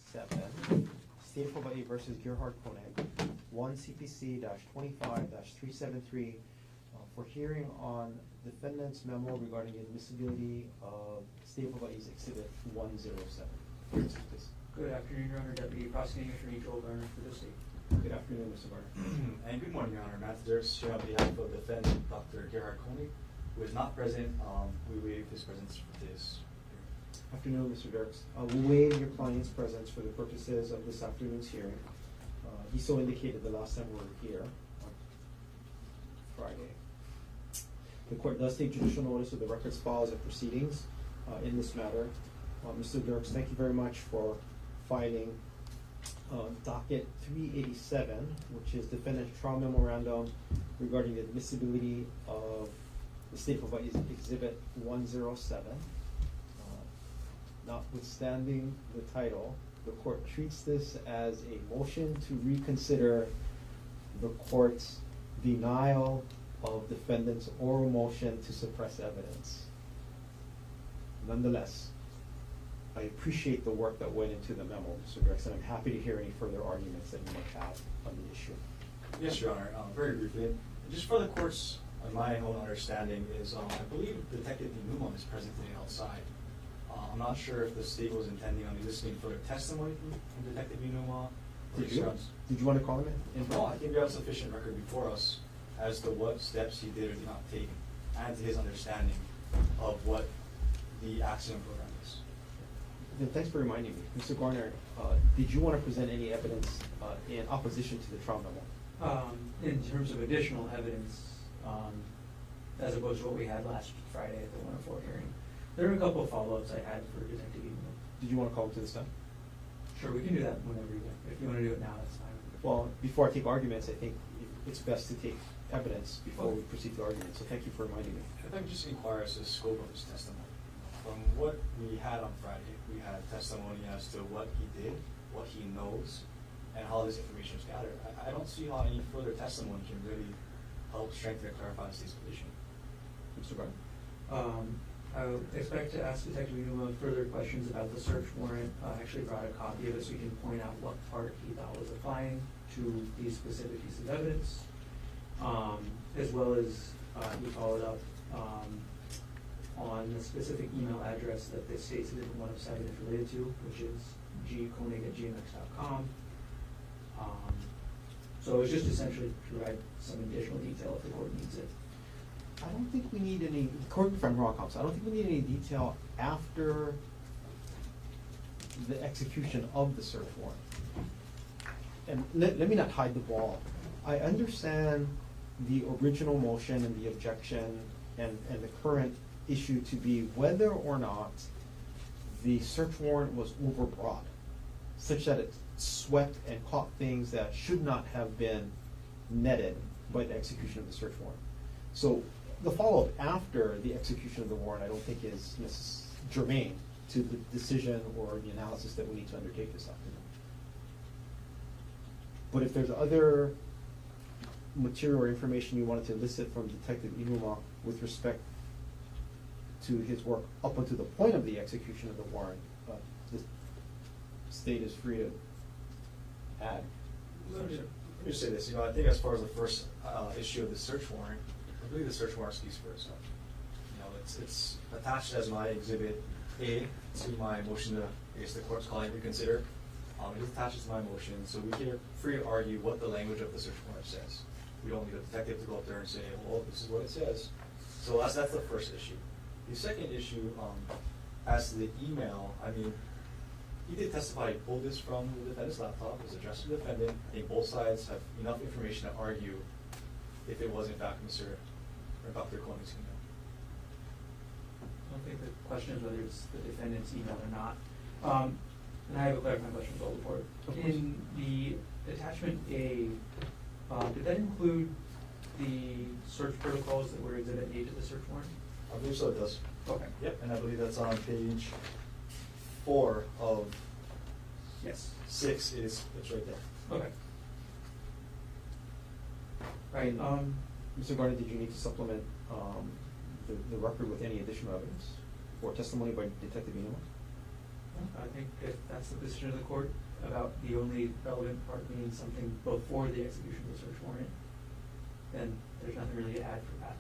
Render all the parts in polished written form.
87, State of Hawaii versus Gerhardt Konig, 1 CPC-25-373, for hearing on defendant's memo regarding admissibility of State of Hawaii's Exhibit 107. Please. Good afternoon, Your Honor. Deputy Prosecuting Attorney Joel Garner for the state. Good afternoon, Mr. Garner. And good morning, Your Honor. Matt Dirks here on behalf of defendant Dr. Gerhardt Konig, who is not present. We waive his presence for this hearing. Afternoon, Mr. Dirks. We waive your client's presence for the purposes of this afternoon's hearing. He so indicated the last time we were here on Friday. The court does take judicial notice of the records, files, and proceedings in this matter. Mr. Dirks, thank you very much for filing docket 387, which is defendant's trial memorandum regarding the admissibility of the State of Hawaii's Exhibit 107. Notwithstanding the title, the court treats this as a motion to reconsider the court's denial of defendant's oral motion to suppress evidence. Nonetheless, I appreciate the work that went into the memo, Mr. Dirks, and I'm happy to hear any further arguments that you might have on the issue. Yes, Your Honor. Very briefly, just for the court's, my own understanding is, I believe Detective Inuma is present today outside. I'm not sure if the state was intending on eliciting further testimony from Detective Inuma. Did you want to call him in? No, I think we have sufficient record before us as to what steps he did or did not take, and to his understanding of what the accident program is. Then thanks for reminding me. Mr. Garner, did you want to present any evidence in opposition to the trial memo? In terms of additional evidence, as opposed to what we had last Friday at the 104 hearing, there are a couple of follow-ups I had for Detective Inuma. Did you want to call him to the stand? Sure, we can do that whenever you want. If you want to do it now, that's fine. Well, before I take arguments, I think it's best to take evidence before we proceed to arguments. So thank you for reminding me. I think just inquires the scope of his testimony. From what we had on Friday, we had testimony as to what he did, what he knows, and how this information was gathered. I don't see how any further testimony can really help strengthen or clarify the state's position. Mr. Garner? I would expect to ask Detective Inuma further questions about the search warrant. I actually brought a copy of it so he can point out what part he thought was applying to these specific pieces of evidence, as well as he followed up on the specific email address that the state's Exhibit 107 is related to, which is gkonig@gmx.com. So it's just essentially to provide some additional detail if the court needs it. I don't think we need any, correct me if I'm wrong, counsel, I don't think we need any detail after the execution of the search warrant. And let me not hide the ball. I understand the original motion and the objection and the current issue to be whether or not the search warrant was overbroad, such that it swept and caught things that should not have been netted by the execution of the search warrant. So the follow-up after the execution of the warrant I don't think is germane to the decision or the analysis that we need to undertake this afternoon. But if there's other material or information you wanted to elicit from Detective Inuma with respect to his work up until the point of the execution of the warrant, the state is free to add. Let me just say this. I think as far as the first issue of the search warrant, I believe the search warrant speaks for itself. It's attached as my Exhibit A to my motion to, I guess the court's calling it reconsider. It attaches to my motion, so we can free to argue what the language of the search warrant says. We don't need a detective to go up there and say, well, this is what it says. So that's the first issue. The second issue, as to the email, I mean, he did testify, he pulled this from the defendant's laptop, it was addressed to the defendant. I think both sides have enough information to argue if it was in fact Mr. or Dr. Konig's email. I don't think the question is whether it's the defendant's email or not. And I have a clarifying question for the board. In the attachment A, did that include the search protocols that were Exhibit A to the search warrant? I believe so, it does. Okay. Yep, and I believe that's on page 4 of 6. It's right there. Okay. Right. Mr. Garner, did you need to supplement the record with any additional evidence or testimony by Detective Inuma? I think if that's the position of the court about the only relevant part being something before the execution of the search warrant, then there's nothing really to add for that.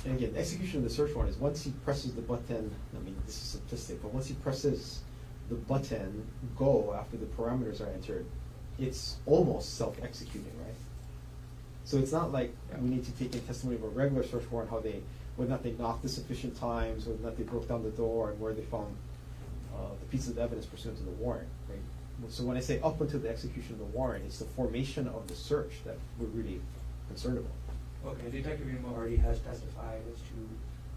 And again, the execution of the search warrant is once he presses the button, I mean, this is simplistic, but once he presses the button go after the parameters are entered, it's almost self-executing, right? So it's not like we need to take in testimony of a regular search warrant, whether or not they knocked the sufficient times, whether or not they broke down the door, and where they found the pieces of evidence pursuant to the warrant, right? So when I say up until the execution of the warrant, it's the formation of the search that we're really concerned about. Okay, Detective Umo already has testified as to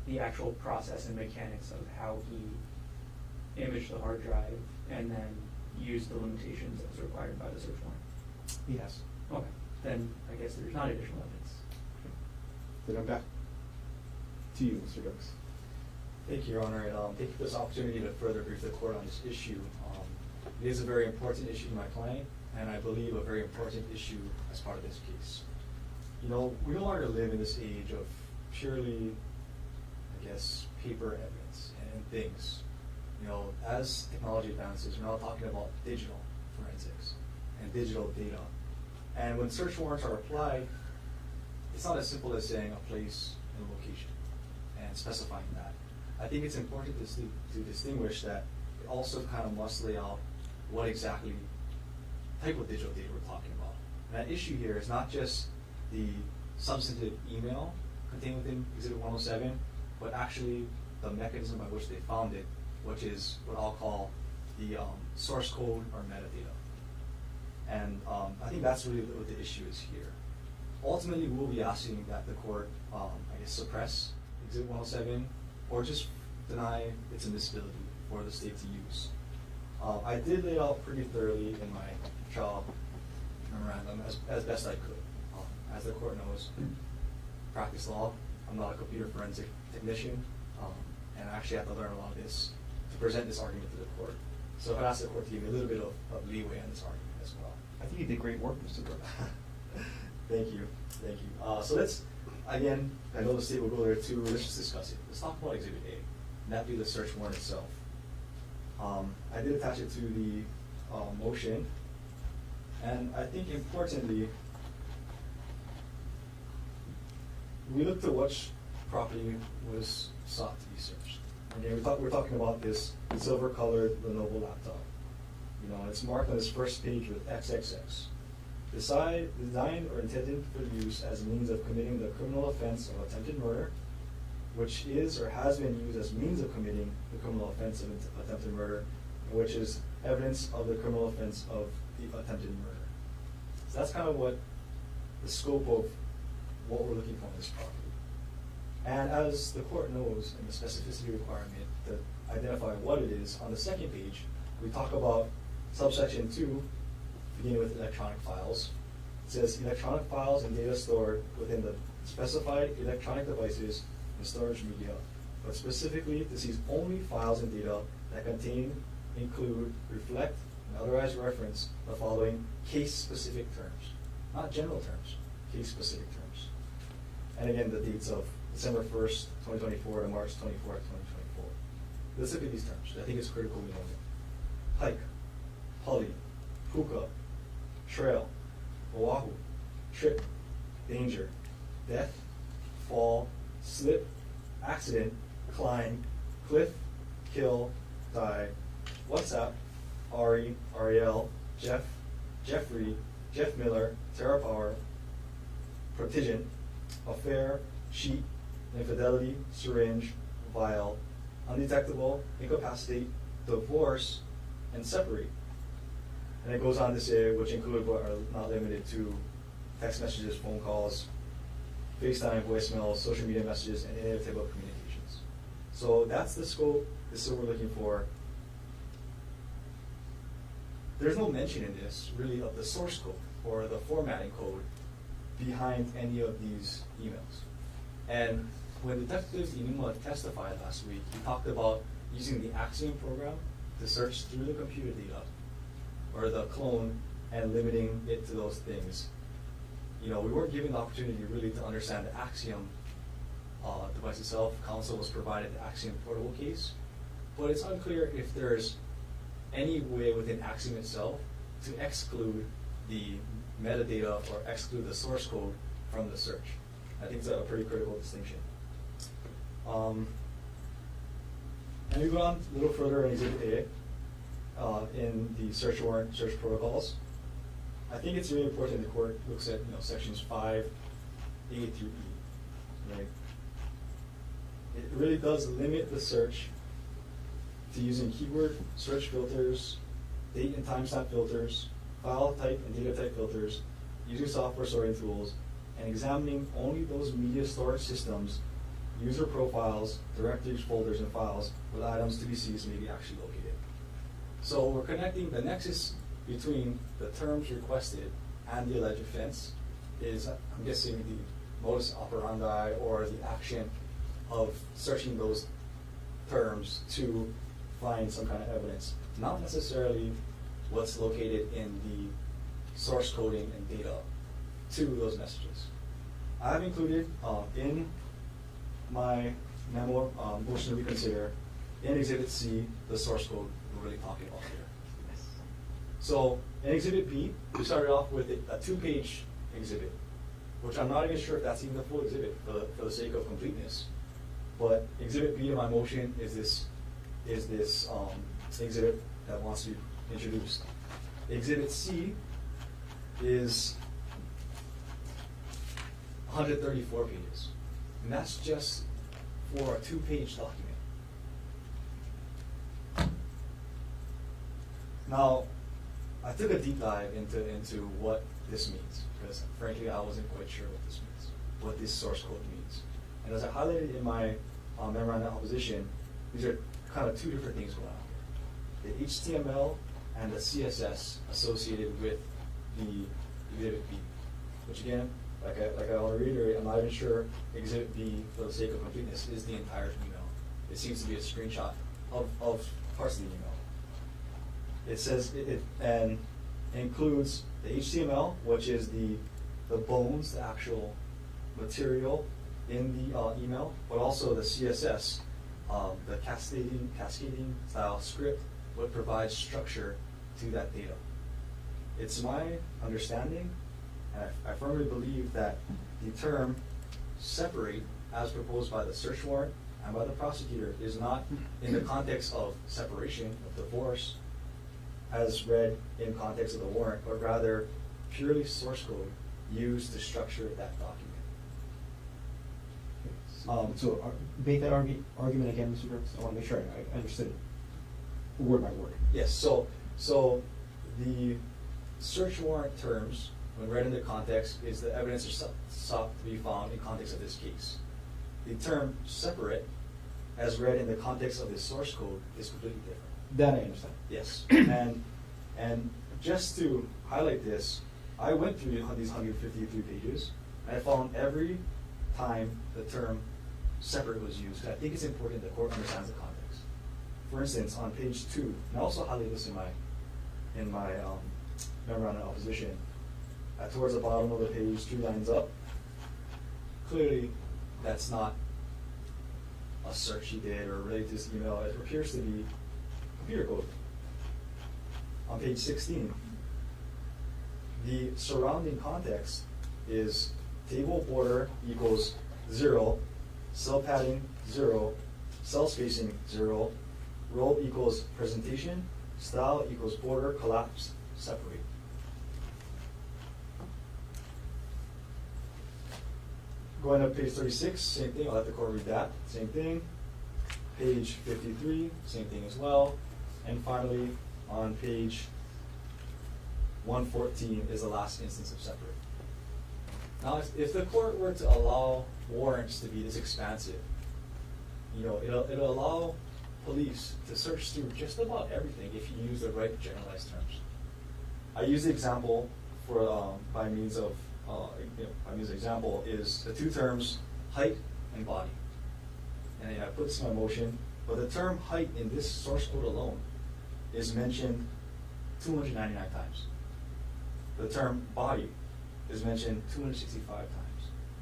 the actual process and mechanics of how he imaged the hard drive and then used the limitations as required by the search warrant. Yes. Okay, then I guess there's not additional evidence. Then I'm back to you, Mr. Dukes. Thank you, Your Honor, and thank you for this opportunity to further brief the court on this issue. It is a very important issue to my client, and I believe a very important issue as part of this case. You know, we no longer live in this age of purely, I guess, paper evidence and things. You know, as technology advances, we're now talking about digital forensics and digital data. And when search warrants are applied, it's not as simple as saying a place and location and specifying that. I think it's important to distinguish that it also kind of must lay out what exactly type of digital data we're talking about. And that issue here is not just the substantive email contained within Exhibit 107, but actually the mechanism by which they found it, which is what I'll call the source code or metadata. And I think that's really what the issue is here. Ultimately, we'll be asking that the court, I guess, suppress Exhibit 107 or just deny its admissibility for the state to use. I did lay out pretty thoroughly in my trial memorandum as best I could. As the court knows, practice law, I'm not a computer forensic technician, and I actually have to learn a lot of this to present this argument to the court. So I've asked the court to give me a little bit of leeway on this argument as well. I think you did great work, Mr. Brooks. Thank you, thank you. So let's, again, I know the state will go there too, let's just discuss it. Let's talk about Exhibit A, and that be the search warrant itself. I did attach it to the motion, and I think importantly, we looked at which property was sought to be searched. Again, we're talking about this silver-colored Lenovo laptop. You know, it's marked on this first page with XXX. Designed or intended for use as a means of committing the criminal offense of attempted murder, which is or has been used as means of committing the criminal offense of attempted murder, which is evidence of the criminal offense of the attempted murder. So that's kind of what the scope of what we're looking for in this property. And as the court knows in the specificity requirement to identify what it is, on the second page, we talk about subsection 2, beginning with electronic files. It says electronic files and data stored within the specified electronic devices and storage media, but specifically this is only files and data that contain, include, reflect, and otherwise reference the following case-specific terms. Not general terms, case-specific terms. And again, the dates of December 1st, 2024 to March 24th, 2024. Let's look at these terms. I think it's critical we know them. Hike, poly, puka, trail, oahu, trip, danger, death, fall, slip, accident, climb, cliff, kill, die, WhatsApp, Ari, Ariel, Jeff, Jeffrey, Jeff Miller, Terra Power, protigent, affair, cheat, infidelity, syringe, vial, undetectable, incapacitate, divorce, and separate. And it goes on to say, which include but are not limited to text messages, phone calls, FaceTime, voicemails, social media messages, and any other type of communications. So that's the scope. This is what we're looking for. There's no mention in this, really, of the source code or the formatting code behind any of these emails. And when Detective Inuma testified last week, he talked about using the Axiom program to search through the computer data or the clone and limiting it to those things. You know, we weren't given the opportunity really to understand the Axiom device itself. Counsel was provided the Axiom portable case, but it's unclear if there's any way within Axiom itself to exclude the metadata or exclude the source code from the search. I think it's a pretty critical distinction. And we go on a little further in Exhibit A, in the search warrant, search protocols. I think it's really important the court looks at sections 5A through E, right? It really does limit the search to using keyword search filters, date and timestamp filters, file type and data type filters, using software sorting tools, and examining only those media storage systems, user profiles, directories, folders, and files with items to be seized may be actually located. So we're connecting the nexus between the terms requested and the alleged offense is, I'm guessing, the modus operandi or the action of searching those terms to find some kind of evidence, not necessarily what's located in the source coding and data to those messages. I have included in my memo motion to reconsider in Exhibit C the source code we're really talking about here. So in Exhibit B, we started off with a 2-page exhibit, which I'm not even sure if that's even the full exhibit for the sake of completeness. But Exhibit B to my motion is this exhibit that wants to be introduced. Exhibit C is 134 pages, and that's just for a 2-page document. Now, I took a deep dive into what this means, because frankly I wasn't quite sure what this means, what this source code means. And as I highlighted in my memorandum of opposition, these are kind of two different things going on here. The HTML and the CSS associated with the Exhibit B, which again, like I want to reiterate, I'm not even sure Exhibit B, for the sake of completeness, is the entire email. It seems to be a screenshot of parts of the email. It says it includes the HTML, which is the bones, the actual material in the email, but also the CSS, the cascading style script, what provides structure to that data. It's my understanding, and I firmly believe that the term separate, as proposed by the search warrant and by the prosecutor, is not in the context of separation, of divorce, as read in context of the warrant, but rather purely source code used to structure that document. So make that argument again, Mr. Brooks. I want to make sure I understood it word by word. Yes, so the search warrant terms, when read in the context, is the evidence is sought to be found in context of this case. The term separate, as read in the context of the source code, is completely different. That I understand. Yes, and just to highlight this, I went through these 153 pages, and I found every time the term separate was used. I think it's important the court understands the context. For instance, on page 2, and I also highlighted this in my memorandum of opposition, towards the bottom of the page, 2 lines up, clearly that's not a search he did or related to this email. It appears to be computer code. On page 16, the surrounding context is table border equals 0, cell padding 0, cell spacing 0, role equals presentation, style equals border, collapse, separate. Going up page 36, same thing, I'll let the court read that, same thing. Page 53, same thing as well. And finally, on page 114 is the last instance of separate. Now, if the court were to allow warrants to be this expansive, it'll allow police to search through just about everything if you use the right generalized terms. I use the example for by means of example is the 2 terms height and body, and I put this in my motion. But the term height in this source code alone is mentioned 299 times. The term body is mentioned 265 times.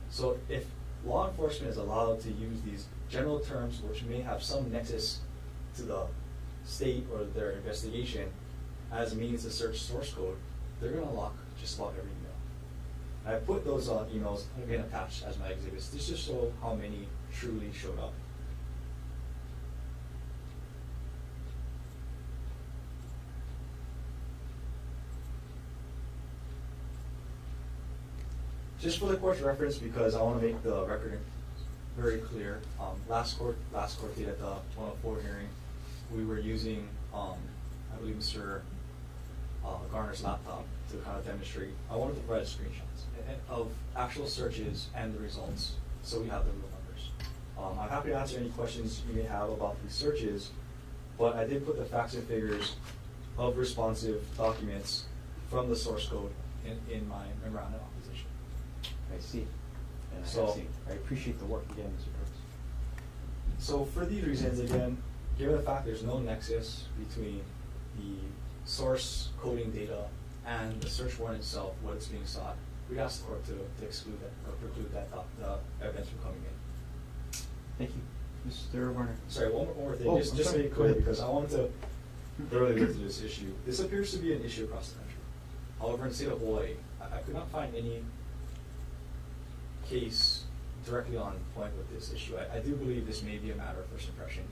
So if law enforcement is allowed to use these general terms, which may have some nexus to the state or their investigation as a means to search source code, they're going to lock just about every email. I put those emails again attached as my exhibits. This just show how many truly showed up. Just for the court's reference, because I want to make the record very clear, last court date at the 104 hearing, we were using, I believe, Mr. Garner's laptop to kind of demonstrate. I wanted to provide screenshots of actual searches and the results, so we have the real numbers. I'm happy to answer any questions you may have about these searches, but I did put the facts and figures of responsive documents from the source code in my memorandum of opposition. I see. And So- I appreciate the work again, Mr. Brooks. So for these reasons, again, given the fact there's no nexus between the source coding data and the search warrant itself, what it's being sought, we asked the court to exclude that or preclude that the evidence from coming in. Thank you. Mr. Warner. Sorry, one more thing, Oh, just I'm to sorry. make it Go clear, ahead. because I wanted to thoroughly look through this issue. This appears to be an issue across the country. However, in the state of Hawaii, I could not find any case directly on point with this issue. I do believe this may be a matter of first impression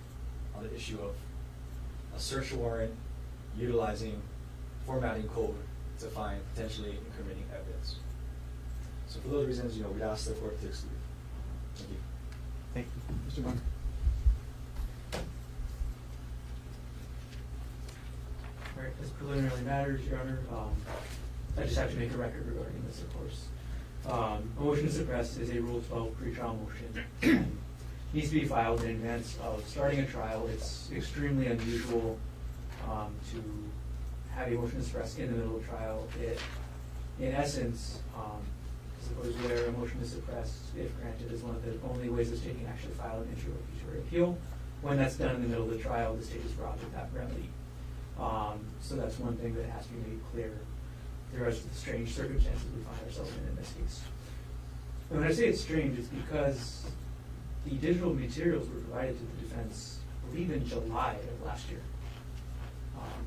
on the issue of a search warrant utilizing formatting code to find potentially incriminating evidence. So for those reasons, we'd ask the court to exclude. Thank you. Thank you. Mr. Warner. All right, as preliminary matters, Your Honor, I just have to make a record regarding this, of course. A motion to suppress is a Rule 12 pretrial motion. And needs to be filed in advance of starting a trial. It's extremely unusual to have a motion to suppress in the middle of trial. It, in essence, I suppose where a motion to suppress, if granted, is one of the only ways the state can actually file an interlocutory appeal. When that's done in the middle of the trial, the state is robbed of that remedy. So that's one thing that has to be made clear. There are the strange circumstances we find ourselves in this case. And when I say it's strange, it's because the digital materials were provided to the defense, I believe, in July of last year.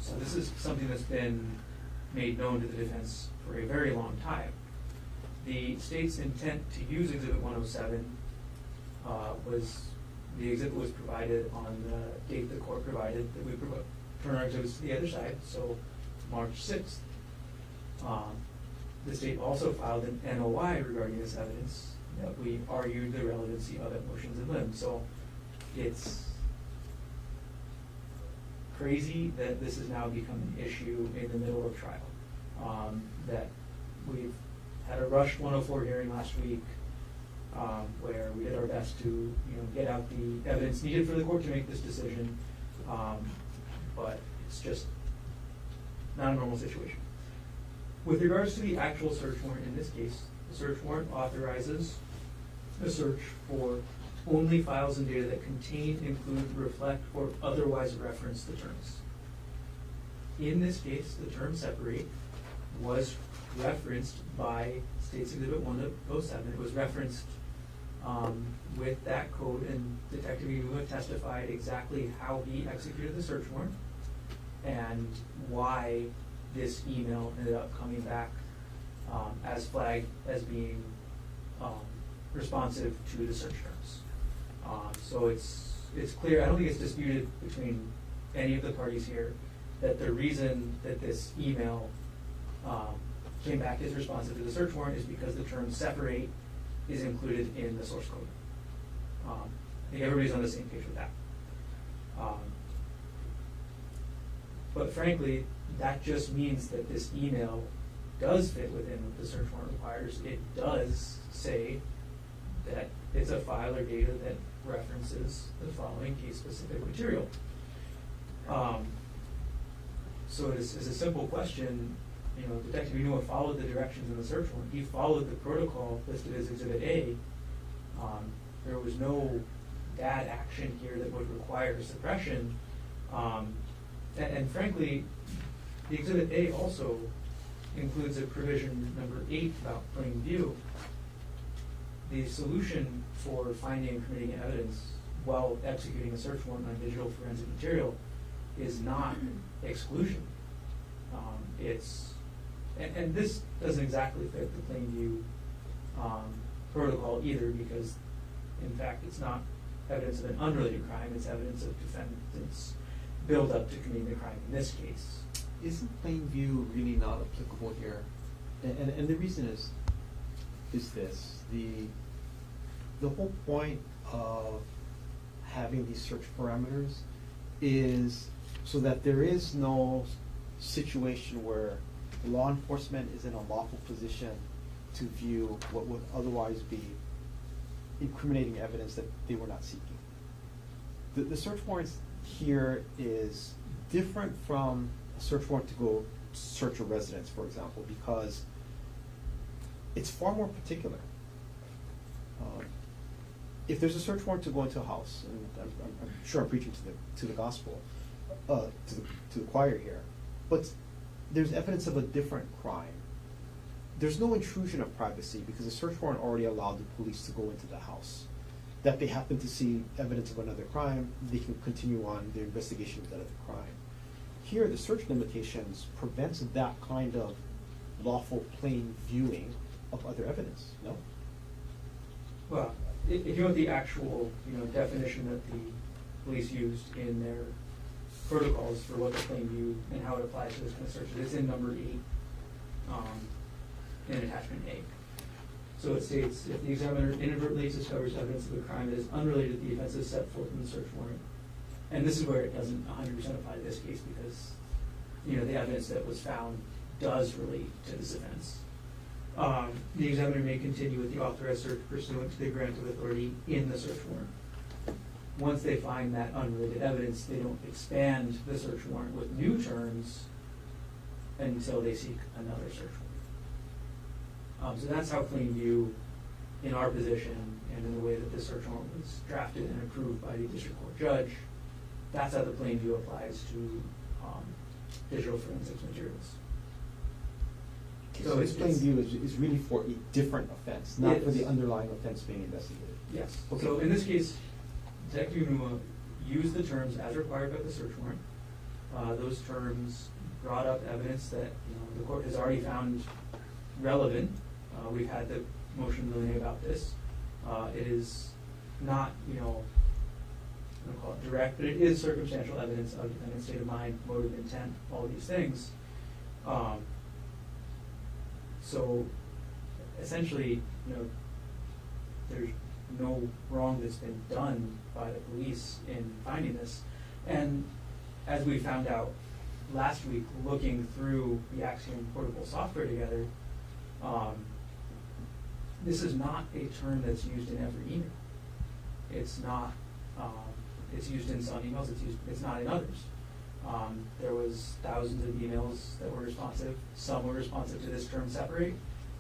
So this is something that's been made known to the defense for a very long time. The state's intent to use Exhibit 107 was, the exhibit was provided on the date the court provided that we turn our exhibits to the other side, so March 6th. The state also filed an NOI regarding this evidence that we argued the relevancy of it motions in limb. So it's crazy that this has now become an issue in the middle of trial. That we've had a rushed 104 hearing last week where we did our best to get out the evidence needed for the court to make this decision, but it's just not a normal situation. With regards to the actual search warrant in this case, the search warrant authorizes a search for only files and data that contain, include, reflect, or otherwise reference the terms. In this case, the term separate was referenced by State's Exhibit 107. It was referenced with that code, and Detective Iwua testified exactly how he executed the search warrant and why this email ended up coming back as flagged as being responsive to the search terms. So it's clear, I don't think it's disputed between any of the parties here, that the reason that this email came back as responsive to the search warrant is because the term separate is included in the source code. I think everybody's on the same page with that. But frankly, that just means that this email does fit within what the search warrant requires. It does say that it's a file or data that references the following case-specific material. So it's a simple question. Detective Iwua followed the directions in the search warrant. He followed the protocol listed as Exhibit A. There was no bad action here that would require suppression. And frankly, the Exhibit A also includes a provision number 8 about plain view. The solution for finding and committing evidence while executing a search warrant on digital forensic material is not exclusion. And this doesn't exactly fit the plain view protocol either, because in fact it's not evidence of an unrelated crime, it's evidence of defendant's build up to committing the crime in this case. Isn't plain view really not applicable here? And the reason is this: the whole point of having these search parameters is so that there is no situation where law enforcement is in a lawful position to view what would otherwise be incriminating evidence that they were not seeking. The search warrants here is different from a search warrant to go search a residence, for example, because it's far more particular. If there's a search warrant to go into a house, and I'm sure I'm preaching to the gospel, to the choir here, but there's evidence of a different crime. There's no intrusion of privacy because the search warrant already allowed the police to go into the house. That they happen to see evidence of another crime, they can continue on their investigation of that other crime. Here, the search limitations prevents that kind of lawful plain viewing of other evidence, no? Well, if you want the actual, definition that the police used in their protocols for what the plain view and how it applies to this kind of search, it's in number 8, in attachment A. So it states, if the examiner inadvertently discovers evidence of a crime that is unrelated to the offenses set forth in the search warrant, and this is where it doesn't 100% apply to this case because, the evidence that was found does relate to this offense. The examiner may continue with the authorized search pursuant to the grant of authority in the search warrant. Once they find that unrelated evidence, they don't expand the search warrant with new terms until they seek another search warrant. So that's how plain view, in our position and in the way that this search warrant was drafted and approved by the district court judge, that's how the plain view applies to digital forensics materials. So this plain view is really for a different offense, not for the underlying offense being investigated. Yes. Okay. So in this case, Detective Unuma used the terms as required by the search warrant. Those terms brought up evidence that the court has already found relevant. We've had the motion delineate about this. It is not, I'm going to call it direct, but it is circumstantial evidence of defendant's state of mind, motive, intent, all these things. So essentially, there's no wrong that's been done by the police in finding this. And as we found out last week, looking through the Axiom portable software together, this is not a term that's used in every email. It's not. It's used in some emails. It's not in others. There was thousands of emails that were responsive. Some were responsive to this term separate.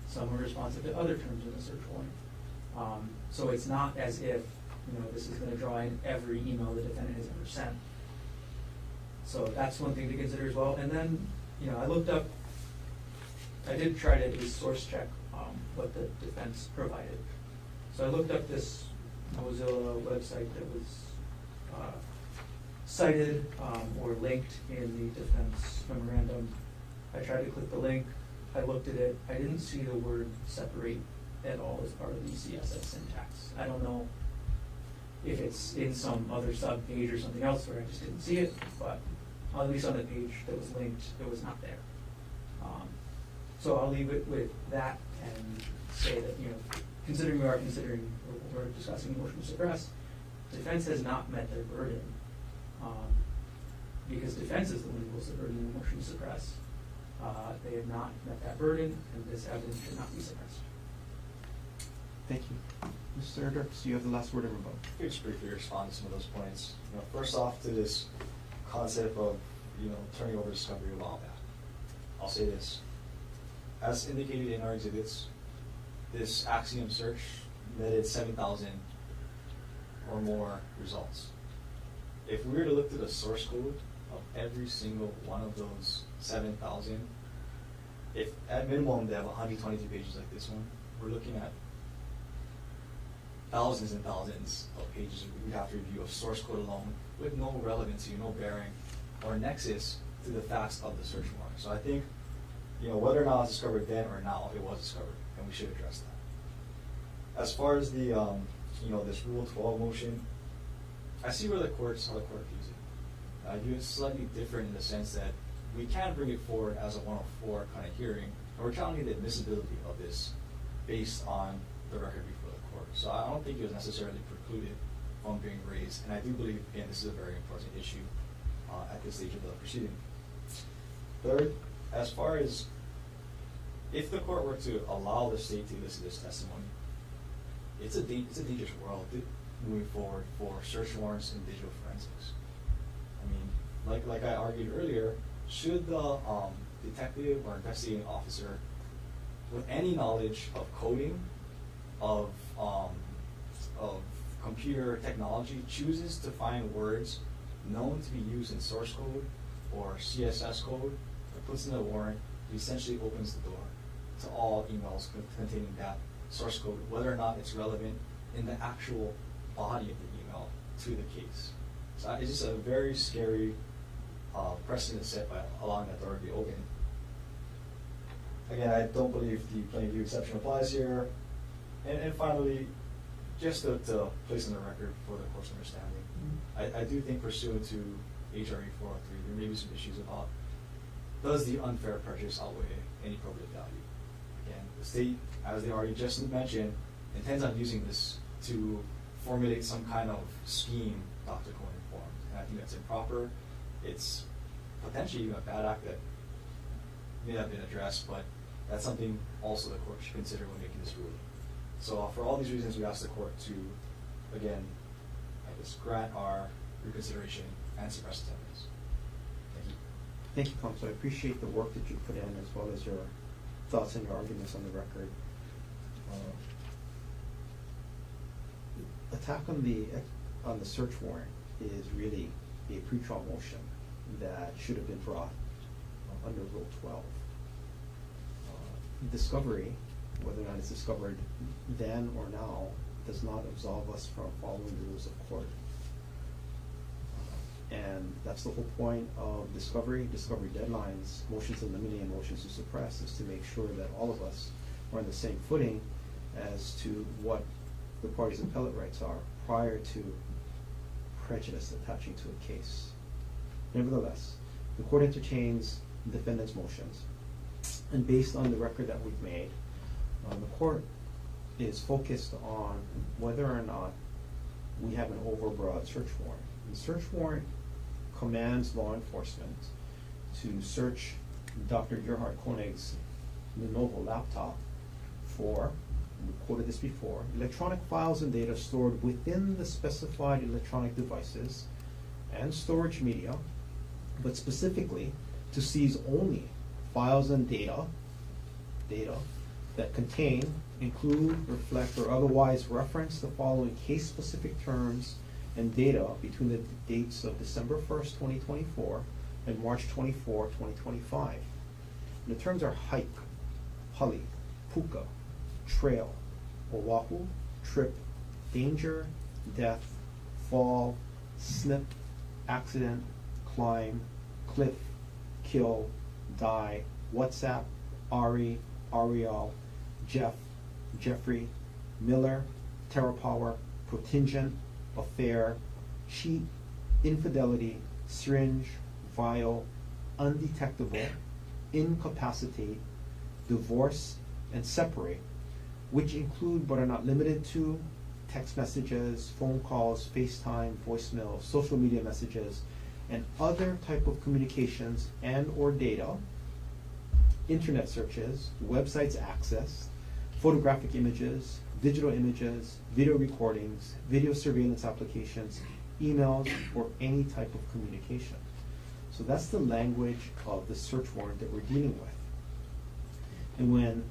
Some were responsive to other terms in the search warrant. So it's not as if this is going to draw in every email the defendant has ever sent. So that's one thing to consider as well. And then I looked up. I did try to at least source check what the defense provided. So I looked up this Mozilla website that was cited or linked in the defense memorandum. I tried to click the link. I looked at it. I didn't see the word separate at all as part of the CSS syntax. I don't know if it's in some other sub-page or something else where I just didn't see it, but at least on the page that was linked, it was not there. So I'll leave it with that and say that, considering we're discussing motion to suppress, defense has not met their burden because defense is the one who was the burden in the motion to suppress. They have not met that burden, and this evidence should not be suppressed. Thank you. Mr. Dirks, you have the last word in rebuttal. I'll just briefly respond to some of those points. First off, to this concept of turning over discovery of all that. I'll say this. As indicated in our exhibits, this Axiom search netted 7,000 or more results. If we were to look to the source code of every single one of those 7,000, if at minimum they have 123 pages like this one, we're looking at thousands and thousands of pages we have to review of source code alone with no relevancy, no bearing, or nexus to the facts of the search warrant. So I think, whether or not it was discovered then or now, it was discovered, and we should address that. As far as the, this Rule 12 motion, I see how the court views it. I view it slightly different in the sense that we can bring it forward as a 104 kind of hearing, and we're challenging the admissibility of this based on the record before the court. So I don't think it was necessarily precluded from being raised, and I do believe, again, this is a very important issue at this stage of the proceeding. Third, as far as if the court were to allow the state to elicit this testimony, it's a dangerous world moving forward for search warrants and digital forensics. I mean, like I argued earlier, should the detective or investigating officer with any knowledge of coding, of computer technology, chooses to find words known to be used in source code or CSS code, or puts in a warrant, it essentially opens the door to all emails containing that source code, whether or not it's relevant in the actual body of the email to the case. So it's just a very scary precedent set by allowing that door to be open. Again, I don't believe the plain view exception applies here. And finally, just to place on the record for the court's understanding, I do think pursuant to HRE 403, there may be some issues about, does the unfair prejudice outweigh any probative value? Again, the state, as they already just mentioned, intends on using this to formulate some kind of scheme Dr. Konig formed. And I think that's improper. It's potentially even a bad act that may have been addressed, but that's something also the court should consider when making this ruling. So for all these reasons, we ask the court to, again, grant our reconsideration and suppress the evidence. Thank you. Thank you, counsel. I appreciate the work that you put in, as well as your thoughts and your arguments on the record. Attack on the search warrant is really a pretrial motion that should have been brought under Rule 12. Discovery, whether or not it's discovered then or now, does not absolve us from following the rules of court. And that's the whole point of discovery deadlines, motions in limine and motions to suppress, is to make sure that all of us are on the same footing as to what the party's appellate rights are prior to prejudice attaching to a case. Nevertheless, the court entertains the defendant's motions, and based on the record that we've made, the court is focused on whether or not we have an overbroad search warrant. The search warrant commands law enforcement to search Dr. Gerhardt Konig's Lenovo laptop for, we quoted this before, electronic files and data stored within the specified electronic devices and storage media, but specifically to seize only files and data that contain, include, reflect, or otherwise reference the following case-specific terms and data between the dates of December 1st, 2024 and March 24, 2025. And the terms are hike, huli, puka, trail, oahu, trip, danger, death, fall, snip, accident, climb, cliff, kill, die, WhatsApp, Ari, Ariel, Jeff, Jeffrey, Miller, TerraPower, protingent, affair, cheat, infidelity, syringe, vial, undetectable, incapacitate, divorce, and separate, which include but are not limited to text messages, phone calls, FaceTime, voicemail, social media messages, and other type of communications and or data, internet searches, websites accessed, photographic images, digital images, video recordings, video surveillance applications, emails, or any type of communication. So that's the language of the search warrant that we're dealing with. And when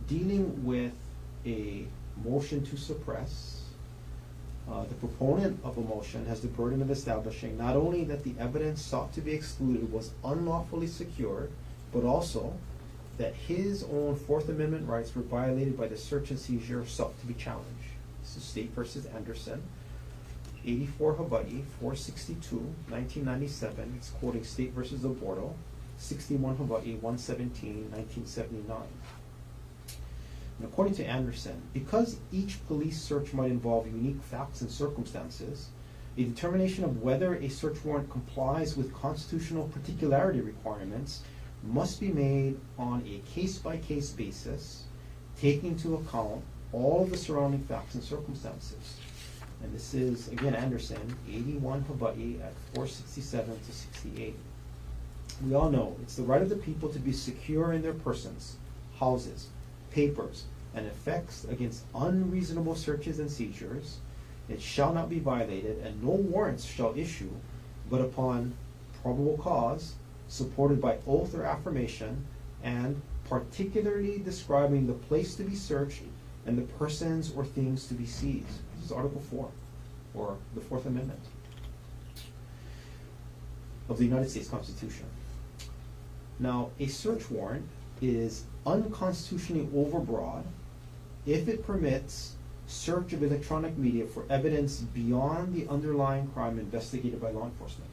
dealing with a motion to suppress, the proponent of a motion has the burden of establishing not only that the evidence sought to be excluded was unlawfully secured, but also that his own Fourth Amendment rights were violated by the search and seizure sought to be challenged. This is State versus Anderson, 84 Hawaii, 462, 1997. It's quoting State versus Oborto, 61 Hawaii, 117, 1979. And according to Anderson, because each police search might involve unique facts and circumstances, a determination of whether a search warrant complies with constitutional particularity requirements must be made on a case-by-case basis, taking into account all of the surrounding facts and circumstances. And this is, again, Anderson, 81 Hawaii at 467 to 68. We all know it's the right of the people to be secure in their persons, houses, papers, and effects against unreasonable searches and seizures. It shall not be violated, and no warrants shall issue but upon probable cause, supported by oath or affirmation, and particularly describing the place to be searched and the persons or things to be seized. This is Article 4, or the Fourth Amendment of the United States Constitution. Now, a search warrant is unconstitutionally overbroad if it permits search of electronic media for evidence beyond the underlying crime investigated by law enforcement.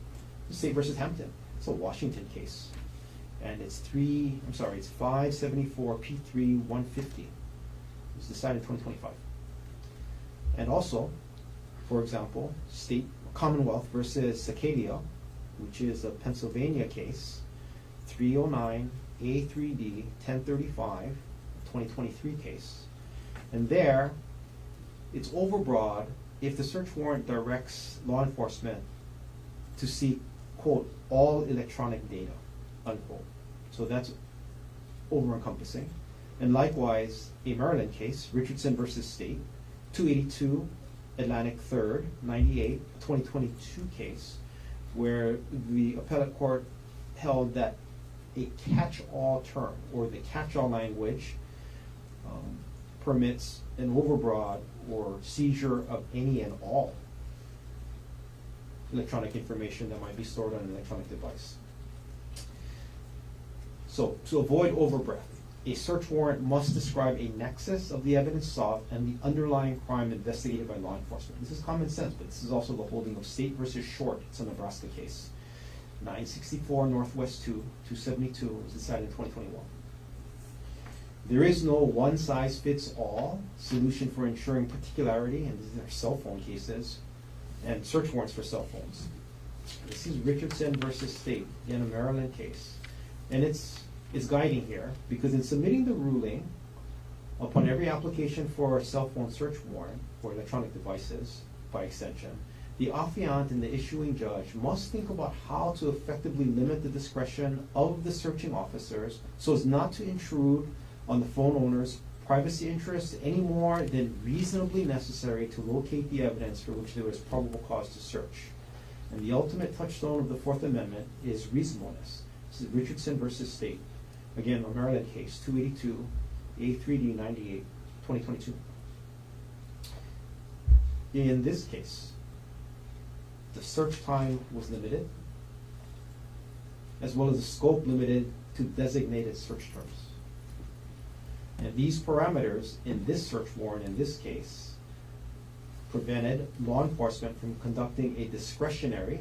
State versus Hampton. It's a Washington case, and it's 574 P3 150. It was decided in 2025. And also, for example, State Commonwealth versus Sacadia, which is a Pennsylvania case, 309 A3D 1035, 2023 case. And there, it's overbroad if the search warrant directs law enforcement to seek, quote, all electronic data, unquote. So that's over-encompassing. And likewise, a Maryland case, Richardson versus State, 282 Atlantic 3rd, 98, 2022 case, where the appellate court held that a catch-all term, or the catch-all language, permits an overbroad or seizure of any and all electronic information that might be stored on an electronic device. So, to avoid overbreadth, a search warrant must describe a nexus of the evidence sought and the underlying crime investigated by law enforcement. This is common sense, but this is also the holding of State versus Short. It's a Nebraska case. 964 Northwest 2, 272, was decided in 2021. There is no one-size-fits-all solution for ensuring particularity, and these are cell phone cases, and search warrants for cell phones. This is Richardson versus State, in a Maryland case. And it's guiding here, because in submitting the ruling upon every application for a cell phone search warrant for electronic devices, by extension, the affiant and the issuing judge must think about how to effectively limit the discretion of the searching officers so as not to intrude on the phone owner's privacy interests any more than reasonably necessary to locate the evidence for which there is probable cause to search. And the ultimate touchstone of the Fourth Amendment is reasonableness. This is Richardson versus State. Again, a Maryland case, 282 A3D 98, 2022. In this case, the search time was limited, as well as the scope limited to designated search terms. And these parameters in this search warrant in this case prevented law enforcement from conducting a discretionary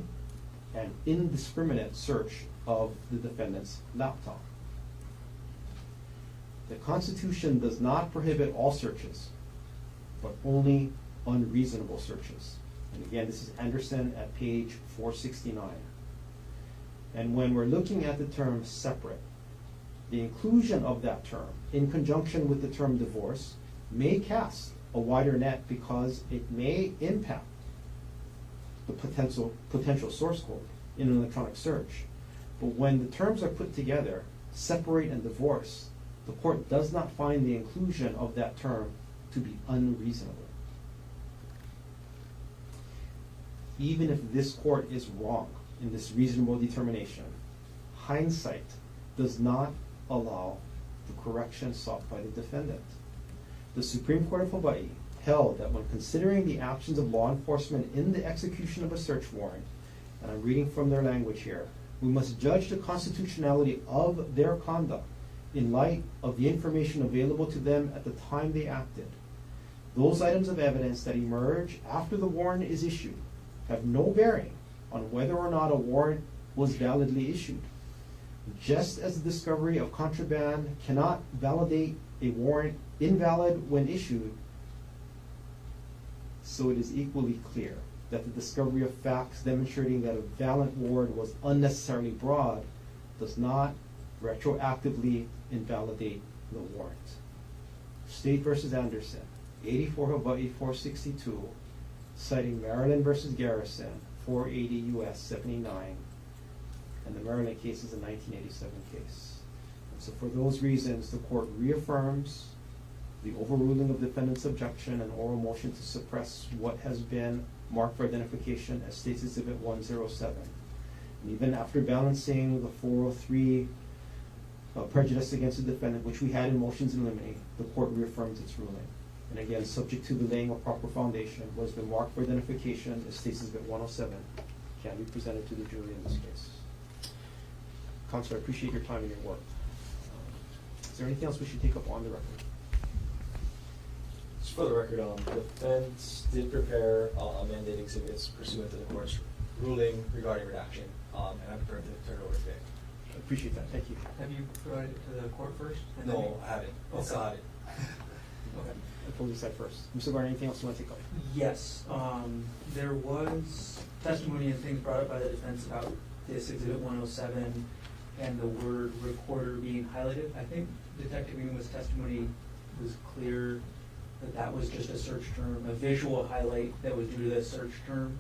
and indiscriminate search of the defendant's laptop. The Constitution does not prohibit all searches, but only unreasonable searches. And again, this is Anderson at page 469. And when we're looking at the term separate, the inclusion of that term in conjunction with the term divorce may cast a wider net because it may impact the potential source code in an electronic search. But when the terms are put together, separate and divorce, the court does not find the inclusion of that term to be unreasonable. Even if this court is wrong in this reasonable determination, hindsight does not allow the correction sought by the defendant. The Supreme Court of Hawaii held that when considering the actions of law enforcement in the execution of a search warrant, and I'm reading from their language here, we must judge the constitutionality of their conduct in light of the information available to them at the time they acted. Those items of evidence that emerge after the warrant is issued have no bearing on whether or not a warrant was validly issued. Just as the discovery of contraband cannot validate a warrant invalid when issued, so it is equally clear that the discovery of facts demonstrating that a valid warrant was unnecessarily broad does not retroactively invalidate the warrant. State versus Anderson, 84 Hawaii 462, citing Maryland versus Garrison, 480 U.S. 79, and the Maryland case is a 1987 case. And so for those reasons, the court reaffirms the overruling of defendant's objection and oral motion to suppress what has been marked for identification as State's Exhibit 107. And even after balancing the 403 prejudice against the defendant, which we had in motions in limine, the court reaffirms its ruling. And again, subject to the laying of proper foundation, what has been marked for identification as State's Exhibit 107 can be presented to the jury in this case. Counselor, I appreciate your time and your work. Is there anything else we should take up on the record? Just for the record, the defense did prepare amended exhibits pursuant to the court's ruling regarding redaction, and I'm prepared to turn it over today. I appreciate that. Thank you. Have you provided it to the court first? and then No, you- I haven't. Okay. It's not it. Okay. The police side first. Mr. Garner, anything else you want to take up? Yes, there was testimony and things brought up by the defense about this Exhibit 107 and the word recorder being highlighted. I think Detective Ingham's testimony was clear that that was just a search term, a visual highlight that was due to the search term.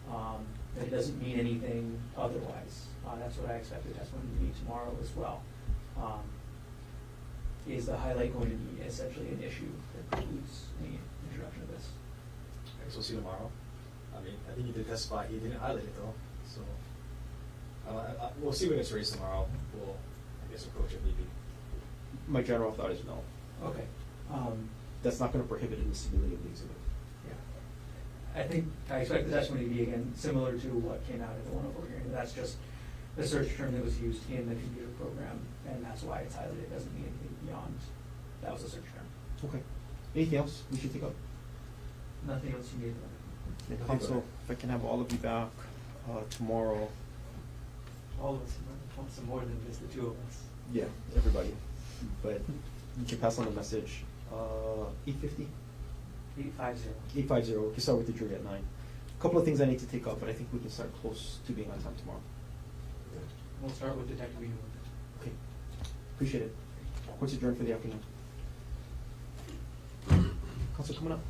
That it doesn't mean anything otherwise. That's what I expect the testimony to be tomorrow as well. Is the highlight going to be essentially an issue that precludes any introduction of this? I guess we'll see tomorrow. I mean, I think he did testify. He didn't highlight it though, so we'll see when it's raised tomorrow. We'll, I guess, approach it maybe. My general thought is no. Okay. That's not going to prohibit admissibility of the exhibit. Yeah. I expect the testimony to be, again, similar to what came out at the 104 hearing. That's just the search term that was used in the computer program, and that's why it's highlighted. It doesn't mean anything beyond that was a search term. Okay. Anything else we should take up? Nothing else you need. Counsel, if I can have all of you back tomorrow. All of us want some more than just the two of us. Yeah, everybody. But you can pass on the message. 850? 850. 850. We can start with the jury at 9. A couple of things I need to take up, but I think we can start close to being on time tomorrow. We'll start with Detective Ingham. Okay. Appreciate it. Court's adjourned for the afternoon. Counsel coming up.